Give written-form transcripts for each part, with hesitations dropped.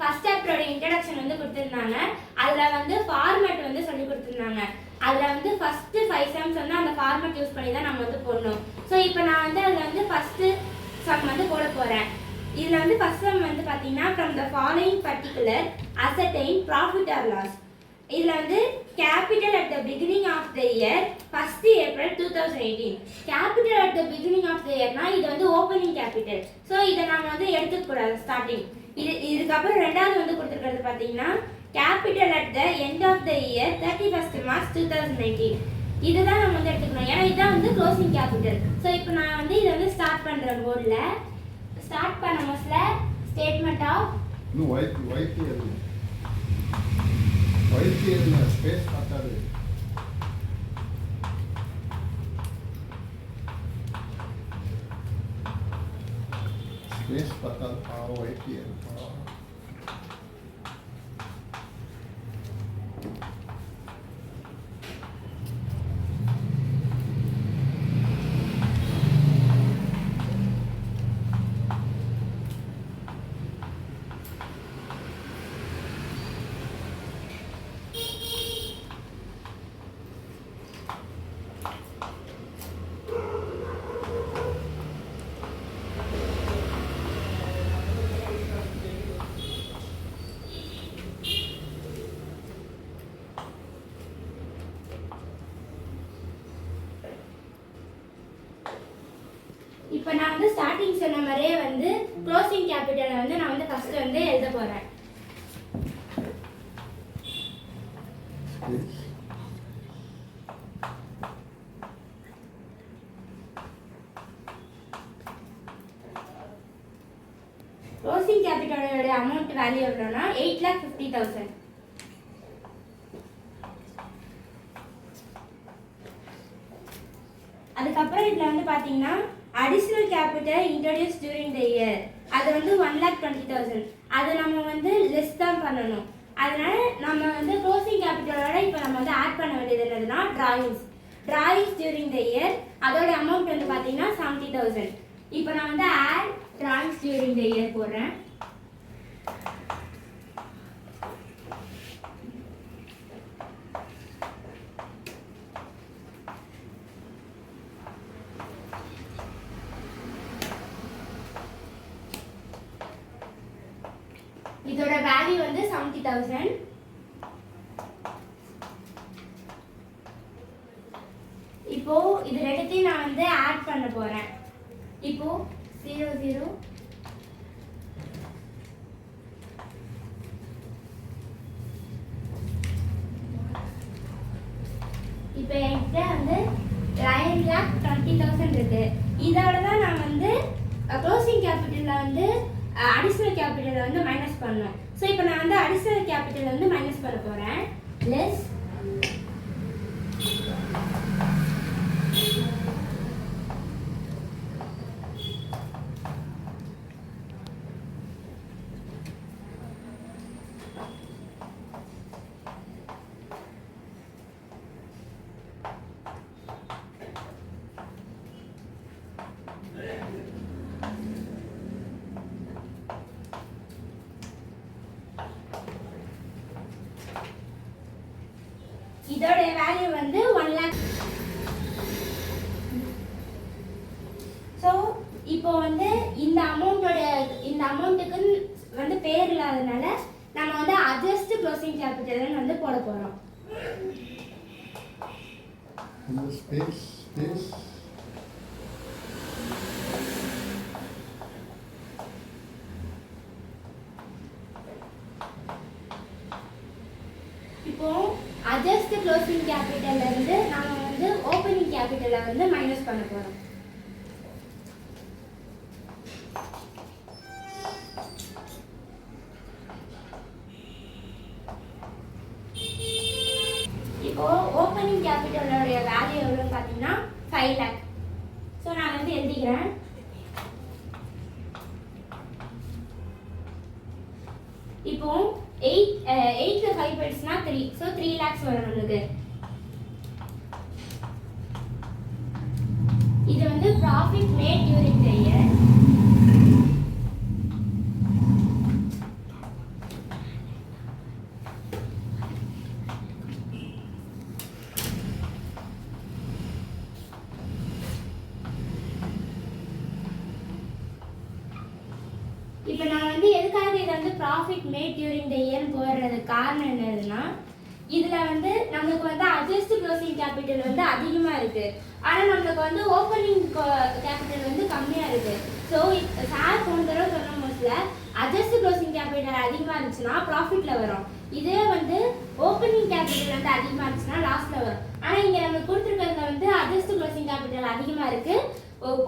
First சாப்டரோட introduction வந்து கொடுத்துருந்தாங்க. அதில் வந்து ஃபார்மேட் வந்து சொல்லி கொடுத்துருந்தாங்க. அதில் வந்து ஃபஸ்ட்டு 5 சம்ஸ் வந்து அந்த ஃபார்மேட் யூஸ் பண்ணி தான் நம்ம வந்து போடணும். ஸோ இப்போ நான் வந்து அதில் வந்து ஃபஸ்ட்டு சம் வந்து போட போகிறேன். இதில் வந்து ஃபர்ஸ்ட் சம் வந்து பார்த்தீங்கன்னா from the following particular ascertain profit or loss. இதில் வந்து capital at the beginning of the year 1st April 2018. Capital at the beginning of the இயர்னா இது வந்து ஓப்பனிங் கேபிட்டல். ஸோ இதை நம்ம வந்து எடுத்துக்கூடாது ஸ்டார்டிங். இதுக்கப்புறம் ரெண்டாவது வந்து கொடுத்துருக்கிறது பார்த்தீங்கன்னா capital at the end of the year 31st March 2019. இதுதான் நம்ம வந்து எடுத்துக்கணும், ஏன்னா இதுதான் வந்து க்ளோசிங் கேபிட்டல். ஸோ இப்போ நான் வந்து இதை வந்து ஸ்டார்ட் பண்ணுறேன். போர்டில் ஸ்டார்ட் பண்ண மோஸ்ட்ல ஸ்டேட்மெண்ட் ஆஃப் ஸ்பேஸ் பார்த்தாது. ஸ்பேஸ் பார்த்தாது. ஒயிட் இப்போ நான் வந்து ஸ்டார்டிங் சொன்ன மாதிரியே வந்து க்ளோசிங் கேபிட்டலை வந்து நான் வந்து ஃபர்ஸ்ட் வந்து எழுத போகிறேன். க்ளோசிங் கேபிட்டலோட அமௌண்ட் வேல்யூ எவ்வளோனா 8,50,000. அதுக்கப்புறம் இதில் வந்து பார்த்தீங்கன்னா additional capital introduce during the year அது வந்து 1,20,000. அதை நம்ம வந்து லெஸ் தான் பண்ணணும். அதனால நம்ம வந்து க்ளோசிங் கேபிட்டலோட இப்போ நம்ம வந்து ஆட் பண்ண வேண்டியது என்னதுன்னா டிராயிங்ஸ் டியூரிங் த இயர் அதோட அமௌண்ட் வந்து பார்த்தீங்கன்னா 70,000. இப்போ நான் வந்து add drawings during the year போடுறேன். இதோட வேல்யூ வந்து 70,000. இப்போ இது ரெண்டுத்தையும் நான் வந்து ஆட் பண்ண போறேன். இப்போ 00 இப்போ என்கிட்ட வந்து 9,20,000 இருக்கு. இதோட தான் நான் வந்து க்ளோசிங் கேபிட்டல்ல வந்து அடிஷனல் கேபிட்டல் வந்து மைனஸ் பண்ணணும். ஸோ இப்போ நான் வந்து அடிஷனல் கேபிட்டல் வந்து மைனஸ் பண்ண போகிறேன். லெஸ் இதோட வேல்யூ வந்து 1 lakh. ஸோ இப்போ வந்து இந்த அமௌண்ட்டுக்கு வந்து பேர் இல்லாதனால நம்ம வந்து அட்ஜஸ்ட் க்ளோசிங் கேபிட்டல் வந்து போட போறோம். ஸ்பேஸ் இப்போ அட்ஜஸ்ட் க்ளோசிங் கேபிட்டல்ல இருந்து நாம வந்து ஓப்பனிங் கேபிட்டலை வந்து மைனஸ் பண்ண போறோம். இப்போ ஓப்பனிங் கேபிட்டலோட வேல்யூ எவ்வளோன்னு பார்த்தீங்கன்னா 5 lakh. ஸோ நான் வந்து எழுதிக்கிறேன். இப்போ 8க்கு 5 போயிடுச்சுன்னா 3. ஸோ 3 lakhs வரும் நம்மளுக்கு. இது வந்து profit made during the year. இப்போ நான் வந்து எதுக்காக இதை வந்து profit made during the year போடுறது காரணம் என்னதுன்னா இதில் வந்து நம்மளுக்கு வந்து அட்ஜஸ்ட் க்ளோசிங் கேபிட்டல் வந்து அதிகமாக இருக்குது ஆனால் நம்மளுக்கு வந்து ஓப்பனிங் கேபிட்டல் வந்து கம்மியாக இருக்குது. ஸோ சார் போன தடவை சொன்ன மோஸ்ட்ல அட்ஜஸ்ட் க்ளோசிங் கேபிட்டல் அதிகமாக இருந்துச்சுன்னா ப்ராஃபிட்டில் வரும். இதே வந்து ஓப்பனிங் கேபிட்டல் வந்து அதிகமாக இருந்துச்சுன்னா லாஸ்ட்டில் வரும். ஆனால் இங்கே நம்மளுக்கு கொடுத்துருக்கிறதுல வந்து அட்ஜஸ்ட் க்ளோசிங் கேபிட்டல் அதிகமாக இருக்குது,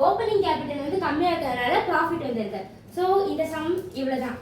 ஓப்பனிங் கேபிட்டல் வந்து கம்மியாக இருக்கிறதுனால ப்ராஃபிட் வந்துருக்கு. ஸோ இந்த சம் இவ்வளோ தான்.